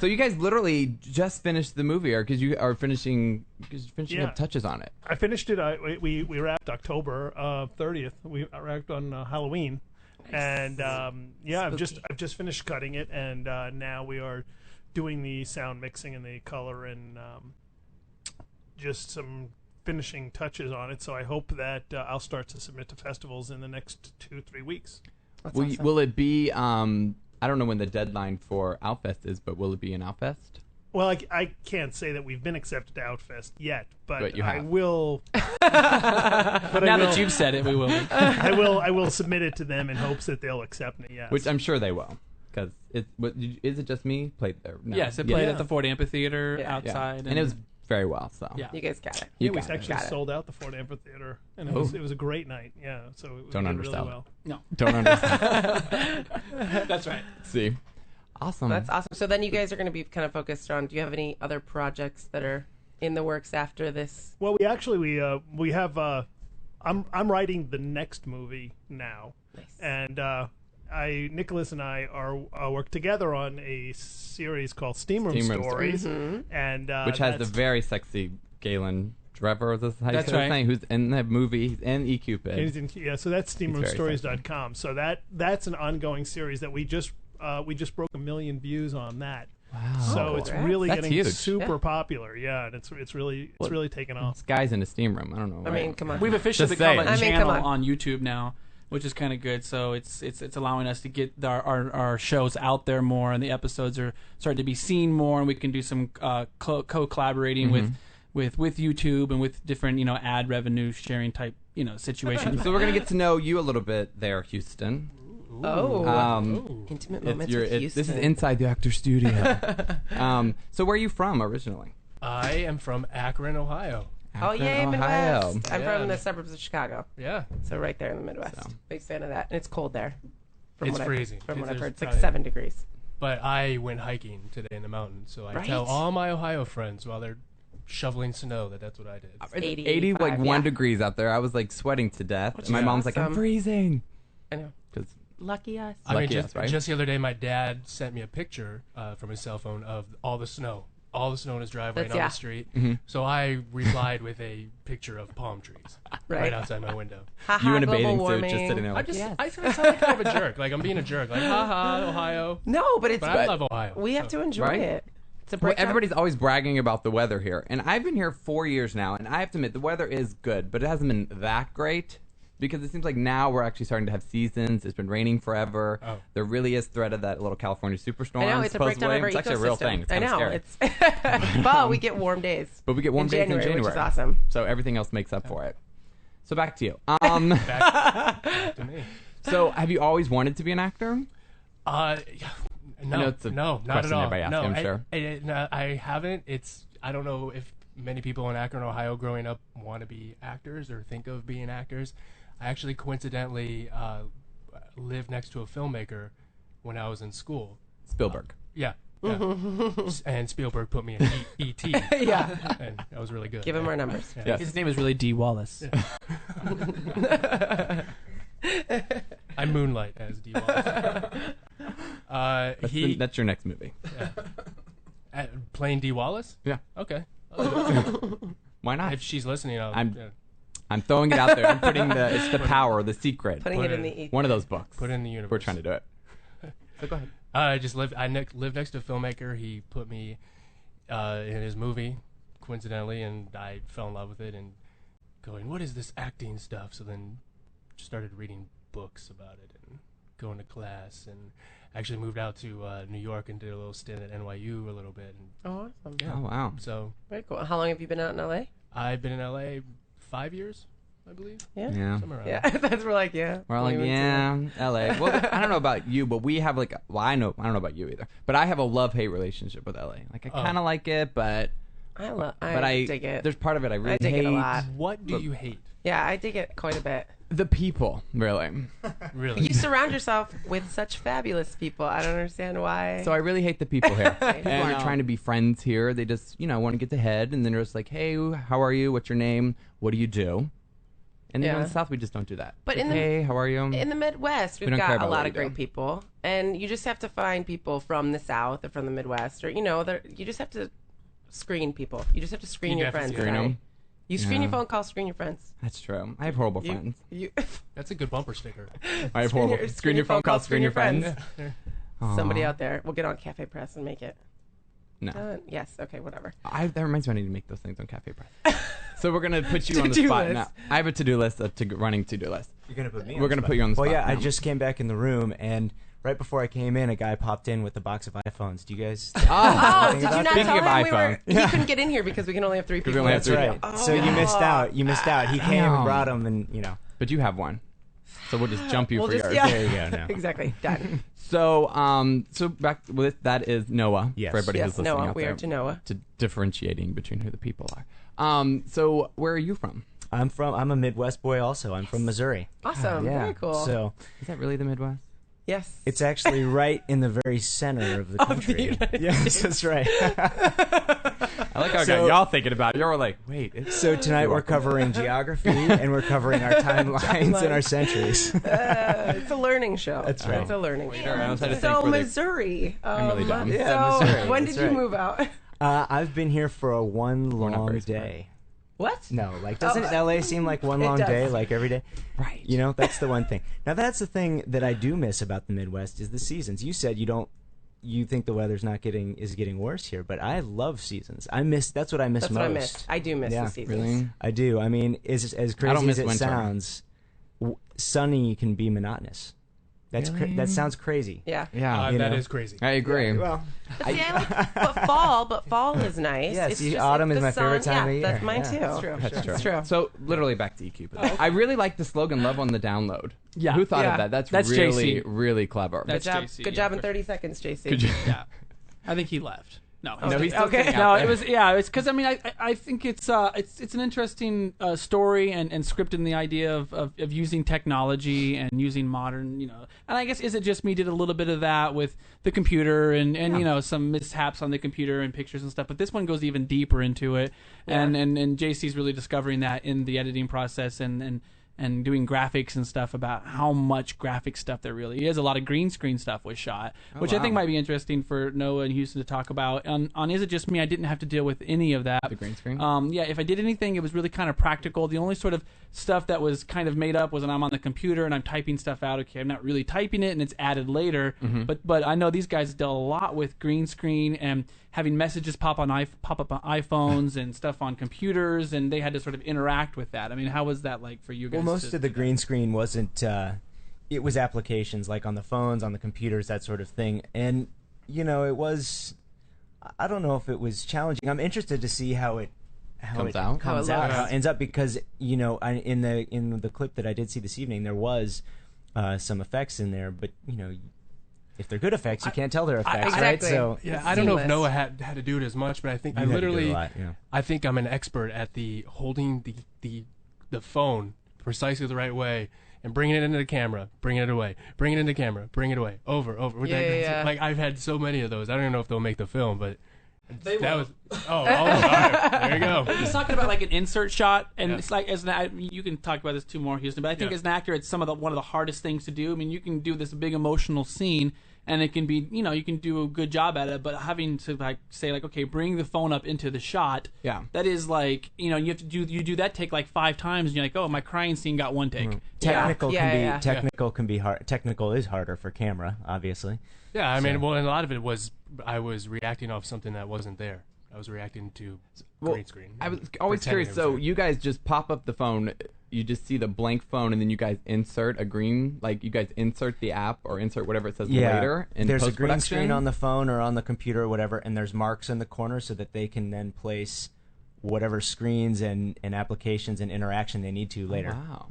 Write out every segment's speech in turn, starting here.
So you guys literally just finished the movie, or because you are finishing Yeah. up touches on it. I finished it. We wrapped October 30th. We wrapped on Halloween, and I've just finished cutting it, and now we are doing the sound mixing and the color and just some finishing touches on it. So I hope that I'll start to submit to festivals in the next 2-3 weeks. Will it be? I don't know when the deadline for Outfest is, but will it be an Outfest? Well, I can't say that we've been accepted to Outfest yet, but you I have. will. Now that you've said it, we will. I will submit it to them in hopes that they'll accept me. Yes. Which I'm sure they will, because is it just me played there? No. Yes, it played Yeah. at the Ford Amphitheater Yeah. outside, and it was very well. So Yeah. You guys got it. You we got it. actually Got it. sold out the Ford Amphitheater, and Oh. it was a great night. Yeah, so it Don't did undersell really it. well. Don't understand. That's right. See, awesome. That's awesome. So then you guys are going to be kind of focused on. Do you have any other projects that are in the works after this? Well, we have. I'm writing the next movie now, Nice. and Nicholas and I are work together on a series called Steam Room Steam Room Stories, Mm-hmm. and which has the that's- very sexy Galen Trevor. Is this how you That's say his right. name? Who's in the movie? He's in eCupid. yeah. So that's He's very SteamRoomStories.com. So that's an ongoing series that we just broke 1 million views on that. Wow. So it's Congrats. really That's getting huge. super Yeah. popular. Yeah, and it's really taken off. This guy's in a steam room. I don't know. I right? mean, come on. We've officially Just become saying. a I mean, channel come on. on YouTube now, which is kind of good. So it's allowing us to get our shows out there more, and the episodes are starting to be seen more, and we can do some co-collaborating with YouTube and with different ad revenue sharing type situations. So we're gonna get to know you a little bit there, Houston. Intimate It's moments with Houston. this is inside the actor studio. So where are you from originally? I am from Akron, Ohio. Oh, yay, Akron, Midwest. Ohio. I'm Yeah. from the suburbs of Chicago, Yeah, so right there in the Midwest. So. Big fan of that. And it's cold there. It's freezing. From what I've heard, it's like There's 7 degrees. but I went hiking today in the mountains, so I Right. tell all my Ohio friends while they're shoveling snow that's what I did. It's 85, like 1 yeah. degrees out there. I was like sweating to death. Which My is mom's like, I'm awesome. freezing. I know. 'Cause Lucky us. I mean, Lucky just, us, right? just the other day, my dad sent me a picture from his cell phone of all the snow in his driveway and on Yeah. the street. Mm-hmm. So I replied with a picture of palm trees right outside my window. Haha, you in a global bathing warming. suit just sitting there like, Yes. I sound like kind of a jerk. Like I'm being a jerk. Like, haha, Ohio. No, but it's But I love Ohio. we have so. to enjoy Right? it. It's a Well, break. everybody's always bragging about the weather here. And I've been here 4 years now, and I have to admit, the weather is good, but it hasn't been that great. Because it seems like now we're actually starting to have seasons. It's been raining forever. Oh. There really is threat of that little California superstorm. I know it's a breakdown of our It's actually a real ecosystem. thing. It's I kind of know scary. it's, but we get warm days. But we get warm in days in January, January, which is awesome. So everything else makes up for it. So back to you. Back to me. So have you always wanted to be an actor? Yeah, know no, it's a no, not question at all. everybody asks, no, I'm sure. no, I haven't. I don't know if many people in Akron, Ohio, growing up want to be actors or think of being actors. I actually coincidentally lived next to a filmmaker when I was in school. Spielberg. Yeah. And Spielberg put me in E.T. Yeah. And that was really good. Give him our numbers. Yeah. Yes. His name is really D. Wallace. I moonlight as D. Wallace. That's your next movie. Playing D. Wallace? Yeah. Okay. Why not? If she's listening, I'm throwing it out there. I'm putting it's the power, the secret. Putting it in the ether. One of those books. put it in the universe. We're trying to do it. So go ahead. I lived next to a filmmaker. He put me in his movie, coincidentally, and I fell in love with it and going, what is this acting stuff? So then started reading books about it and going to class and actually moved out to New York and did a little stint at NYU a little bit. And Oh, awesome. yeah, Oh wow. so Very cool. How long have you been out in LA? I've been in LA 5 years, I believe. Yeah. Somewhere around Yeah, there. that's we're like, yeah. We're all like, We went to- yeah, LA. Well, I don't know about you, but we have like, I don't know about you either, but I have a love-hate relationship with LA. Like, I kind of like it, but I dig it. There's part of it I really dig hate. it a lot. What do you hate? Yeah, I dig it quite a bit. The people, really. Really? You surround yourself with such fabulous people. I don't understand why. So I really hate the people here. People Wow. aren't trying to be friends here. They just, want to get ahead, and then they're just like, hey, how are you? What's your name? What do you do? And then in Yeah. the South, we just don't do that. But Like, in the- hey, how are you? In the Midwest, we've don't care got a about lot what of you great do. people, and you just have to find people from the South or from the Midwest, or you just have to screen people. You just have to screen You your definitely friends. screen tonight. 'em. You screen Yeah. your phone call, screen your friends. That's true. I have horrible You, friends. you, That's a good bumper sticker. I have Screen horrible. your- Screen your phone call, screen your friends. somebody Aw. out there, we'll get on Cafe Press and make it. No. Yes. Okay. Whatever. That reminds me, I need to make those things on Cafe Press. So we're gonna put you on the To-do spot list. now. I have a to-do list, running to-do list. You're gonna put me. We're gonna put you on the Well, spot yeah, I now. just came back in the room, and right before I came in, a guy popped in with a box of iPhones. Do you guys? Oh, did you about not Speaking tell of him we were? iPhone. He couldn't get in here because we can only have 3 people. we only have That's three right. people. So you missed out. You missed out. He came Damn. and brought them, and you know. But you have one, so we'll just jump you We'll for just- yours. yeah. There you go. Now. Exactly. Done. So back with that is Noah. Yes. For everybody Yes, who's listening Noah. out We there, are to Noah. to differentiating between who the people are. So where are you from? I'm a Midwest boy. Also, I'm from Missouri. Awesome. Yeah. Very cool. So Is that really the Midwest? yes. it's actually right in the very center of the country. Yes, that's right. I like how I So- got y'all thinking about it. You're like, wait. It's So tonight we're covering geography and we're covering our timelines and our centuries. It's a learning show. That's right. It's a learning I show. almost had to think So for the- Missouri. I'm really dumb. So Yeah, Missouri, when that's did you right. move out? I've been here for a one not long very day. What? No, like doesn't LA seem like one It long does. day, like every day? Right. You know, that's the one thing. Now that's the thing that I do miss about the Midwest is the seasons. You said you think the weather's is getting worse here, but I love seasons. That's what I miss That's most. what I missed. I do miss Yeah. the seasons. Really? I do. I mean, as crazy miss as it winter. sounds, sunny can be monotonous. Really? That sounds crazy. Yeah. Yeah. You That know. is crazy. I agree. Well, But see, I like but fall is nice. Yeah, It's see, just, autumn if is the my favorite sun- time of yeah, year. That's mine Yeah. too. That's true. That's true. That's true. So literally back to eCupid. I really like the slogan "Love on the download." Yeah. Who thought Yeah. of that? That's JC. really, really clever. Good That's job. JC, Good job in yeah. 30 seconds, JC. Could you? Yeah. I think he left. No. No, he's still Okay. sitting No, out it there. was it's because I mean I think it's an interesting story and script in the idea of using technology and using modern and I guess is it just me did a little bit of that with the computer and some mishaps on the computer and pictures and stuff, but this one goes even deeper into it and JC's really discovering that in the editing process and doing graphics and stuff about how much graphic stuff there really is. A lot of green screen stuff was shot, which I think wow. might be interesting for Noah and Houston to talk about. On Is It Just Me, I didn't have to deal with any of that. The green screen? Yeah, if I did anything, it was really kind of practical. The only sort of stuff that was kind of made up was when I'm on the computer and I'm typing stuff out. Okay, I'm not really typing it and it's added later. But I know these guys dealt a lot with green screen and having messages pop up on iPhones and stuff on computers, and they had to sort of interact with that. I mean, how was that like for you guys? well, most of the green screen wasn't. It was applications like on the phones, on the computers, that sort of thing, and it was. I don't know if it was challenging. I'm interested to see how it Comes out? How it looks. how it ends up, because in the clip that I did see this evening, there was some effects in there, but if they're good effects, you can't tell they're effects, right? exactly. So Yeah, I don't know if Seamless. Noah had to do it as much, but I think You I had to do it a literally, lot, yeah. I think I'm an expert at the holding the phone precisely the right way and bringing it into the camera, bringing it away, bringing it into camera, bring it away, over. Yeah. Like I've had so many of those. I don't even know if they'll make the film, but They that will. was all right. There you go. He's talking about like an insert shot, and Yeah. it's like you can talk about this too more, Houston. But I think Yeah. as an actor, it's one of the hardest things to do. I mean, you can do this big emotional scene, and it can be you can do a good job at it. But having to say okay, bring the phone up into the shot. Yeah. That is like you have to do that take like 5 times, and you're like, oh, my crying scene got 1 take. technical can be hard. Technical is harder for camera, obviously. Yeah, I mean, well, and a lot of it was I was reacting off something that wasn't there. I was reacting to green screen. I was always pretending curious. it was So there. you guys just pop up the phone, you just see the blank phone, and then you guys insert a green, like you guys insert the app or insert whatever it says later in there's a post-production? green screen on the phone or on the computer or whatever, and there's marks in the corner so that they can then place whatever screens and applications and interaction they need to later. Wow.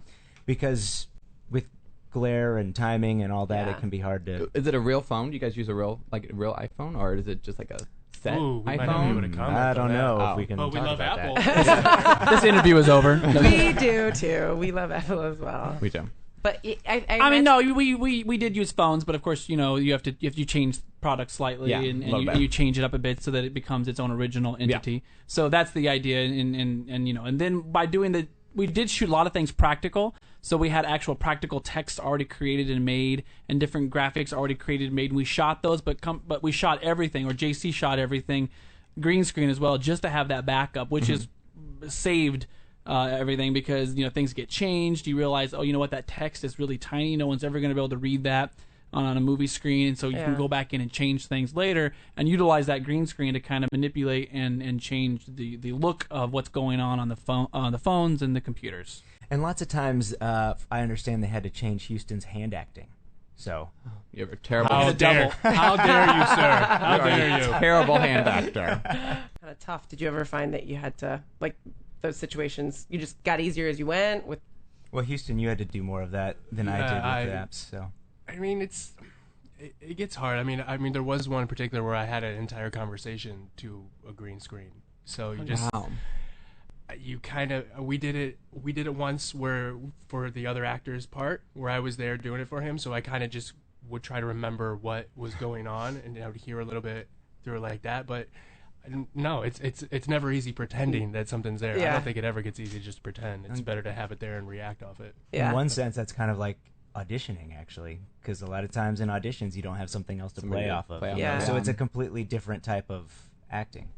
Because with glare and timing and all that, Yeah. it can be hard to. Is it a real phone? Do you guys use a real iPhone, or is it just like a set Ooh, we might not be able to iPhone? comment I on don't that. know Oh. if we can But we talk love about Apple. that. This interview is over. We do too. We love Apple as well. We do. But I mean, no, we did use phones, but of course, you have to change products slightly, Yeah, and a little you, bit. you change it up a bit so that it becomes its own original entity. So that's the idea, and then by doing we did shoot a lot of things practical. So we had actual practical text already created and made, and different graphics already created and made. And we shot those, but we shot everything, or JC shot everything, green screen as well, just to have that backup, which is saved everything, because things get changed. You realize, oh, you know what, that text is really tiny. No one's ever going to be able to read that on a movie screen, and so you can go back in and change things later and utilize that green screen to kind of manipulate and change the look of what's going on the phones and the computers. And lots of times, I understand they had to change Houston's hand acting. So You have a terrible. How dare you, sir? How You are dare a you? terrible hand actor. Kind of tough. Did you ever find that you had to, like, those situations, you just got easier as you went with? Well, Houston, you had to do more of that than I did with apps. So I mean, it gets hard. I mean, there was one in particular where I had an entire conversation to a green screen. So you just Wow. you kind of we did it once where for the other actor's part where I was there doing it for him. So I kind of just would try to remember what was going on, and I would hear a little bit through it like that, but. No, it's never easy pretending that something's there. I don't think it ever gets easy to just pretend. It's better to have it there and react off it. Yeah. in one sense, that's kind of like auditioning, actually, because a lot of times in auditions you don't have something else to Somebody play to off of. play off of, So yeah. it's a completely different type of acting.